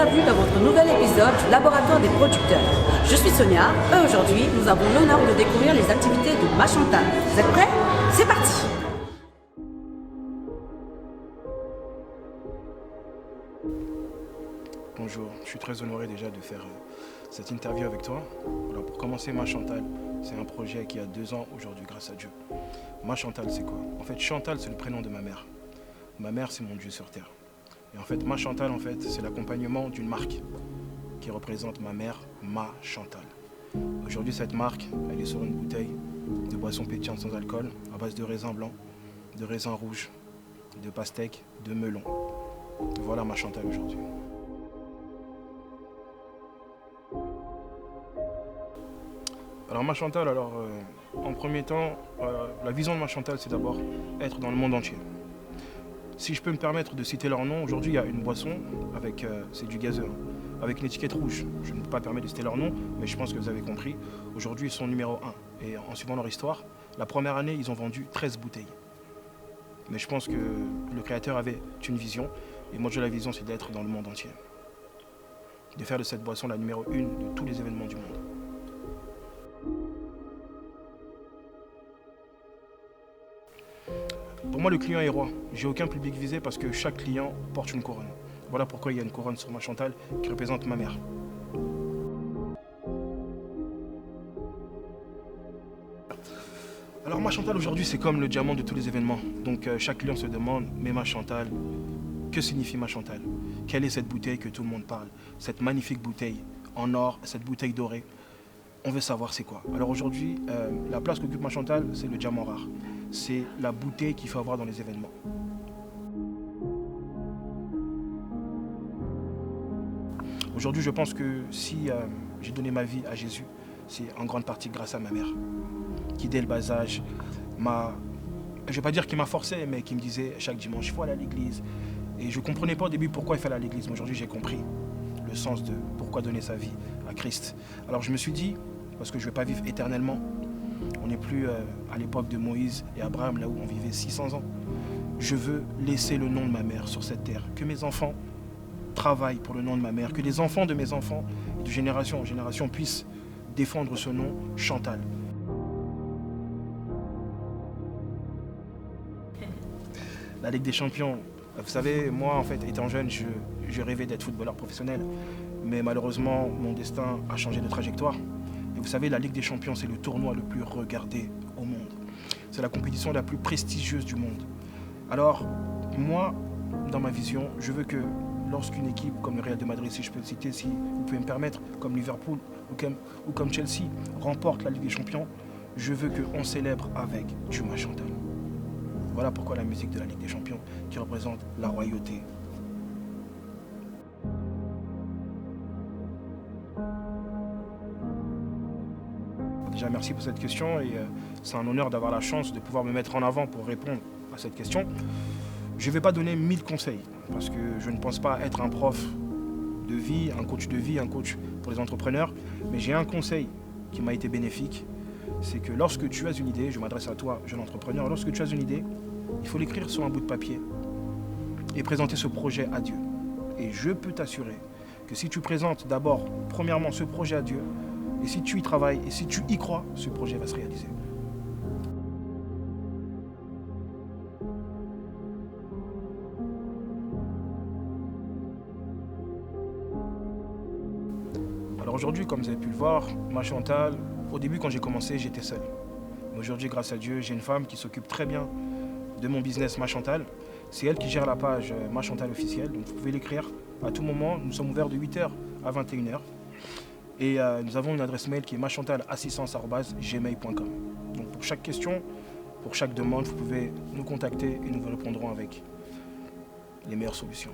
bienvenue dans votre nouvel épisode du Laboratoire des producteurs. Je suis Sonia et aujourd'hui nous avons l'honneur de découvrir les activités de Ma Chantal. Vous êtes prêts? C'est parti! Bonjour, je suis très honoré déjà de faire cette interview avec toi. Alors pour commencer, Ma Chantal, c'est un projet qui a 2 ans aujourd'hui grâce à Dieu. Ma Chantal, c'est quoi? En fait, Chantal, c'est le prénom de ma mère. Ma mère, c'est mon Dieu sur terre. Et en fait, Ma Chantal, c'est l'accompagnement d'une marque qui représente ma mère, Ma Chantal. Aujourd'hui, cette marque, elle est sur une bouteille de boisson pétillante sans alcool, à base de raisin blanc, de raisin rouge, de pastèque, de melon. Voilà Ma Chantal aujourd'hui. Alors Ma Chantal, en premier temps, la vision de Ma Chantal, c'est d'abord être dans le monde entier. Si je peux me permettre de citer leur nom, aujourd'hui il y a une boisson, c'est du gazeux, avec une étiquette rouge. Je ne peux pas permettre de citer leur nom, mais je pense que vous avez compris. Aujourd'hui ils sont numéro 1. Et en suivant leur histoire, la première année ils ont vendu 13 bouteilles. Mais je pense que le créateur avait une vision, et moi la vision c'est d'être dans le monde entier. De faire de cette boisson la numéro 1 de tous les événements du monde. Pour moi, le client est roi. J'ai aucun public visé parce que chaque client porte une couronne. Voilà pourquoi il y a une couronne sur Ma Chantal qui représente ma mère. Alors Ma Chantal aujourd'hui, c'est comme le diamant de tous les événements. Donc chaque client se demande, mais Ma Chantal, que signifie Ma Chantal? Quelle est cette bouteille que tout le monde parle? Cette magnifique bouteille en or, cette bouteille dorée. On veut savoir c'est quoi. Alors aujourd'hui, la place qu'occupe Ma Chantal, c'est le diamant rare. C'est la bouteille qu'il faut avoir dans les événements. Aujourd'hui, je pense que si j'ai donné ma vie à Jésus, c'est en grande partie grâce à ma mère, qui dès le bas âge je ne vais pas dire qu'il m'a forcé, mais qui me disait chaque dimanche, il faut aller à l'église. Et je ne comprenais pas au début pourquoi il fallait aller à l'église, mais aujourd'hui j'ai compris le sens de pourquoi donner sa vie à Christ. Alors je me suis dit, parce que je ne vais pas vivre éternellement, on n'est plus à l'époque de Moïse et Abraham, là où on vivait 600 ans. Je veux laisser le nom de ma mère sur cette terre. Que mes enfants travaillent pour le nom de ma mère. Que les enfants de mes enfants, de génération en génération, puissent défendre ce nom, Chantal. La Ligue des Champions. Vous savez, moi, en fait, étant jeune, je rêvais d'être footballeur professionnel. Mais malheureusement, mon destin a changé de trajectoire. Et vous savez, la Ligue des Champions, c'est le tournoi le plus regardé au monde. C'est la compétition la plus prestigieuse du monde. Alors, moi, dans ma vision, je veux que lorsqu'une équipe comme le Real de Madrid, si je peux le citer, si vous pouvez me permettre, comme Liverpool ou comme Chelsea, remporte la Ligue des Champions, je veux qu'on célèbre avec du Ma Chantal. Voilà pourquoi la musique de la Ligue des Champions, qui représente la royauté. Déjà, merci pour cette question et c'est un honneur d'avoir la chance de pouvoir me mettre en avant pour répondre à cette question. Je ne vais pas donner 1000 conseils parce que je ne pense pas être un prof de vie, un coach pour les entrepreneurs, mais j'ai un conseil qui m'a été bénéfique, c'est que lorsque tu as une idée, je m'adresse à toi, jeune entrepreneur, lorsque tu as une idée, il faut l'écrire sur un bout de papier et présenter ce projet à Dieu. Et je peux t'assurer que si tu présentes d'abord, premièrement, ce projet à Dieu, et si tu y travailles, et si tu y crois, ce projet va se réaliser. Alors aujourd'hui, comme vous avez pu le voir, Ma Chantal, au début quand j'ai commencé, j'étais seul. Mais aujourd'hui, grâce à Dieu, j'ai une femme qui s'occupe très bien de mon business Ma Chantal. C'est elle qui gère la page Ma Chantal officielle, donc vous pouvez l'écrire à tout moment. Nous sommes ouverts de 8h à 21h. Et nous avons une adresse mail qui est machantalassistance@gmail.com. Donc pour chaque question, pour chaque demande, vous pouvez nous contacter et nous vous répondrons avec les meilleures solutions.